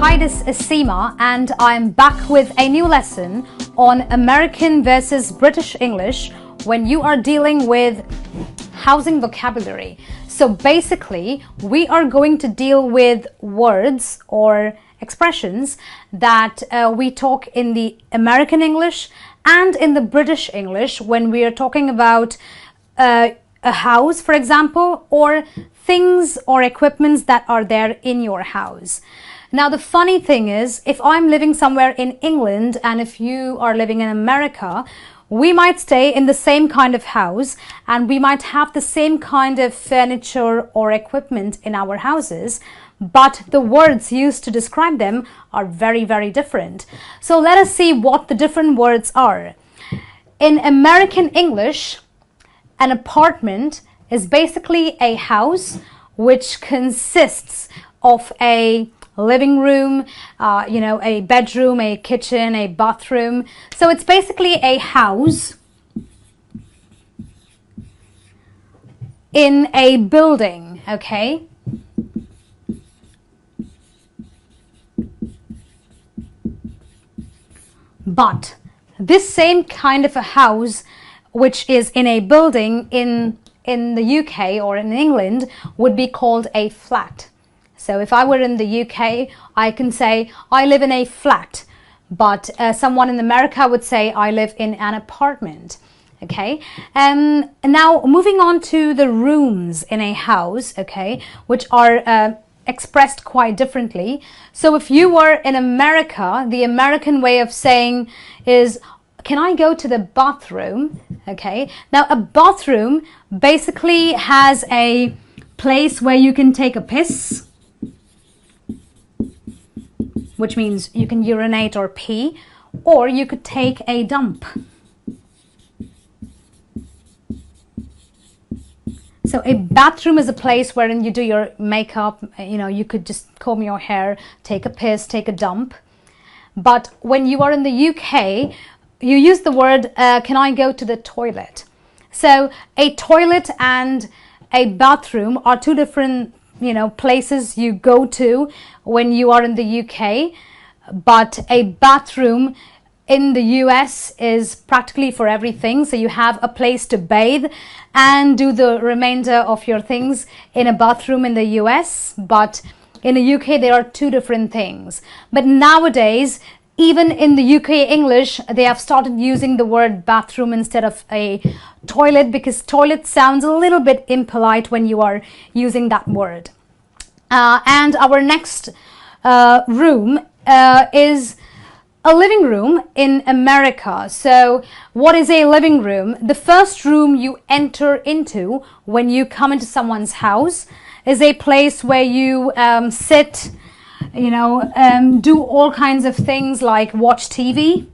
Hi, this is Seema and I'm back with a new lesson on American versus British English when you are dealing with housing vocabulary. So basically, we are going to deal with words or expressions that we talk in the American English and in the British English when we are talking about a house, for example, or things or equipments that are there in your house. Now, the funny thing is, if I'm living somewhere in England and if you are living in America, we might stay in the same kind of house and we might have the same kind of furniture or equipment in our houses, but the words used to describe them are very, very different. So let us see what the different words are. In American English, an apartment is basically a house which consists of a living room, a bedroom, a kitchen, a bathroom. So it's basically a house in a building, okay? But this same kind of a house, which is in a building in the UK or in England, would be called a flat. So if I were in the UK, I can say I live in a flat, but someone in America would say I live in an apartment. Okay, now moving on to the rooms in a house, okay, which are expressed quite differently. So if you were in America, the American way of saying is, can I go to the bathroom? Okay, now a bathroom basically has a place where you can take a piss, which means you can urinate or pee, or you could take a dump. So a bathroom is a place wherein you do your makeup, you could just comb your hair, take a piss, take a dump. But when you are in the UK, you use the word, can I go to the toilet? So a toilet and a bathroom are two different places you go to when you are in the UK, but a bathroom in the US is practically for everything. So you have a place to bathe and do the remainder of your things in a bathroom in the US, but in the UK there are two different things. But nowadays, even in the UK English, they have started using the word bathroom instead of a toilet, because toilet sounds a little bit impolite when you are using that word. And our next room is a living room in America. So what is a living room? The first room you enter into when you come into someone's house is a place where you sit, do all kinds of things like watch TV.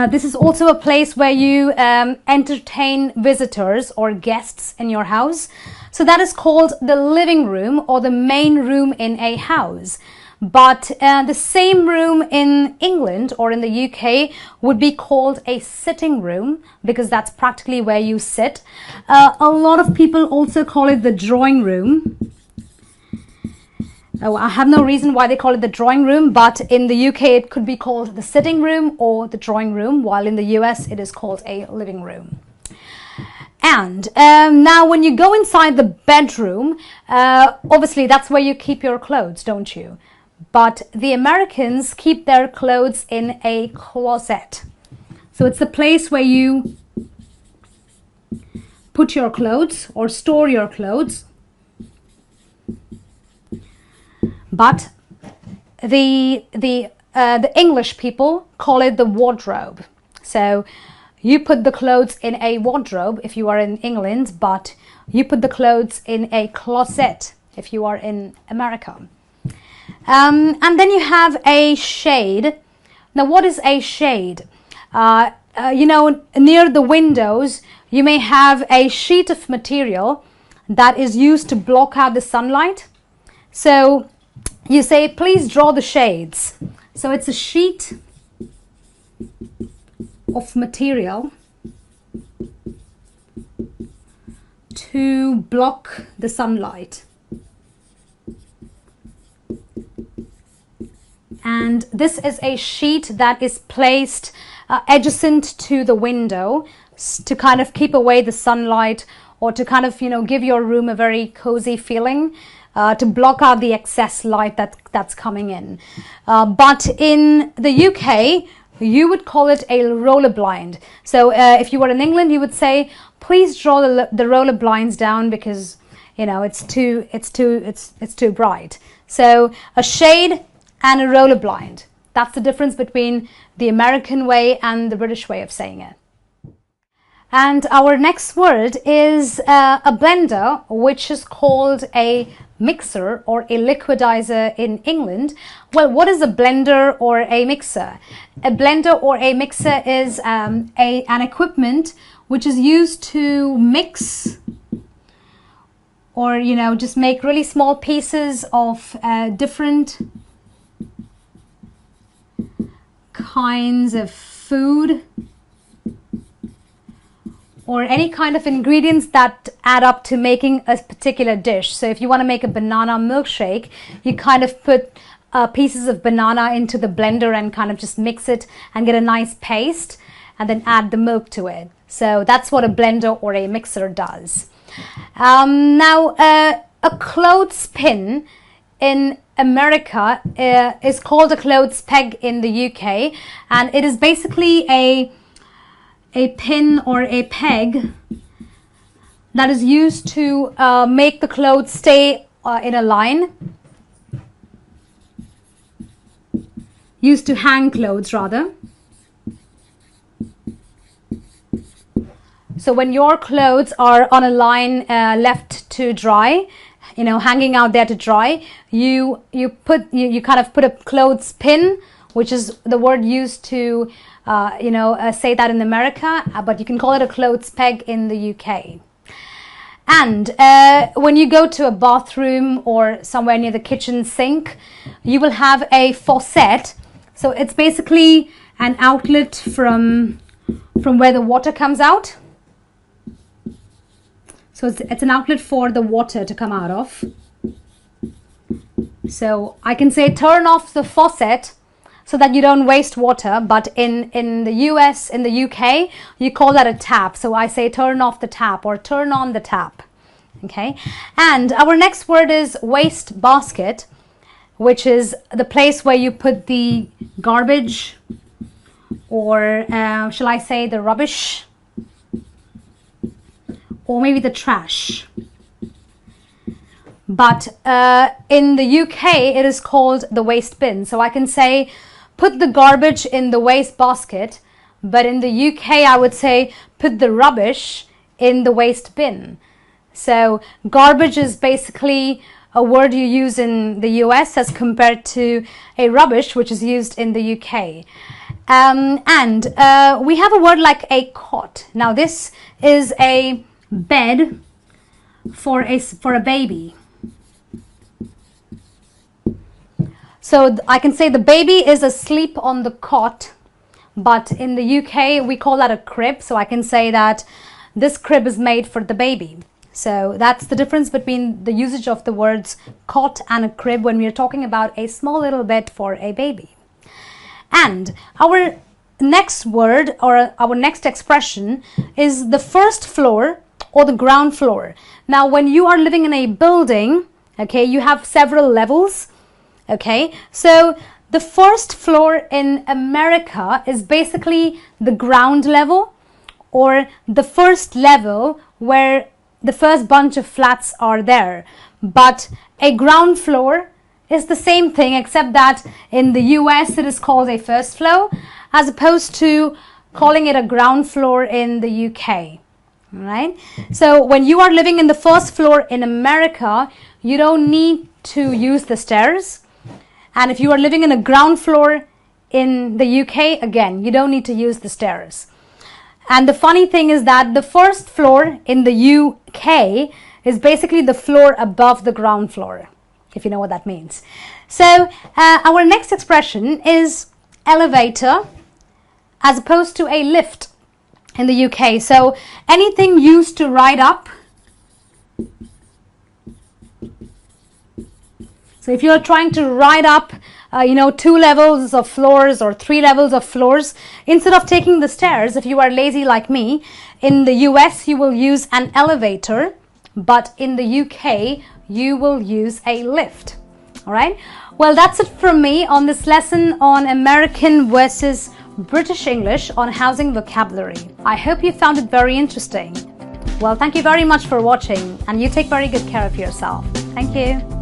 This is also a place where you entertain visitors or guests in your house. So that is called the living room or the main room in a house. But the same room in England or in the UK would be called a sitting room, because that's practically where you sit. A lot of people also call it the drawing room. I have no reason why they call it the drawing room, but in the UK it could be called the sitting room or the drawing room, while in the US it is called a living room. And now when you go inside the bedroom, obviously that's where you keep your clothes, don't you? But the Americans keep their clothes in a closet. So it's the place where you put your clothes or store your clothes. But the English people call it the wardrobe. So you put the clothes in a wardrobe if you are in England, but you put the clothes in a closet if you are in America. And then you have a shade. Now, what is a shade? Near the windows, you may have a sheet of material that is used to block out the sunlight. So you say, please draw the shades. So it's a sheet of material to block the sunlight. and this is a sheet that is placed adjacent to the window to kind of keep away the sunlight, or to kind of, you know, give your room a very cozy feeling, to block out the excess light that's coming in. But in the UK, you would call it a roller blind. So if you were in England, you would say, please draw the roller blinds down because, you know, it's too bright. So a shade and a roller blind. That's the difference between the American way and the British way of saying it. And our next word is a blender, which is called a mixer or a liquidizer in England. Well, what is a blender or a mixer? A blender or a mixer is an equipment which is used to mix, or, you know, just make really small pieces of different kinds of food, or any kind of ingredients that add up to making a particular dish. So if you want to make a banana milkshake, you kind of put pieces of banana into the blender and kind of just mix it and get a nice paste, and then add the milk to it. So that's what a blender or a mixer does. Now, a clothespin in America is called a clothes peg in the UK, and it is basically a pin or a peg that is used to make the clothes stay in a line. Used to hang clothes, rather. So when your clothes are on a line left to dry, you know, hanging out there to dry, you kind of put a clothespin, which is the word used to say that in America, but you can call it a clothes peg in the UK. And when you go to a bathroom or somewhere near the kitchen sink, you will have a faucet. So it's basically an outlet from where the water comes out. So it's an outlet for the water to come out of. So I can say turn off the faucet so that you don't waste water, but in the US, in the UK, you call that a tap. So I say turn off the tap or turn on the tap. Okay, and our next word is waste basket, which is the place where you put the garbage, or shall I say the rubbish, or maybe the trash. But in the UK, it is called the waste bin. So I can say put the garbage in the waste basket, but in the UK, I would say put the rubbish in the waste bin. So garbage is basically a word you use in the US as compared to a rubbish, which is used in the UK. And we have a word like a cot. Now this is a bed for a baby. So I can say the baby is asleep on the cot, but in the UK we call that a crib. So I can say that this crib is made for the baby. So that's the difference between the usage of the words cot and a crib when we are talking about a small little bed for a baby. And our next word, or our next expression, is the first floor or the ground floor. Now when you are living in a building, okay, you have several levels. Okay, so the first floor in America is basically the ground level, or the first level where the first bunch of flats are there. But a ground floor is the same thing, except that in the US it is called a first floor, as opposed to calling it a ground floor in the UK. Right? So when you are living in the first floor in America, you don't need to use the stairs. And if you are living in a ground floor in the UK, again, you don't need to use the stairs. And the funny thing is that the first floor in the UK is basically the floor above the ground floor, if you know what that means. So our next expression is elevator as opposed to a lift in the UK. So anything used to ride up. So if you're trying to ride up 2 levels of floors or 3 levels of floors. Instead of taking the stairs, if you are lazy like me, in the US you will use an elevator, but in the UK you will use a lift. All right, well, that's it from me on this lesson on American versus British English on housing vocabulary. I hope you found it very interesting. Well, thank you very much for watching, and you take very good care of yourself. Thank you.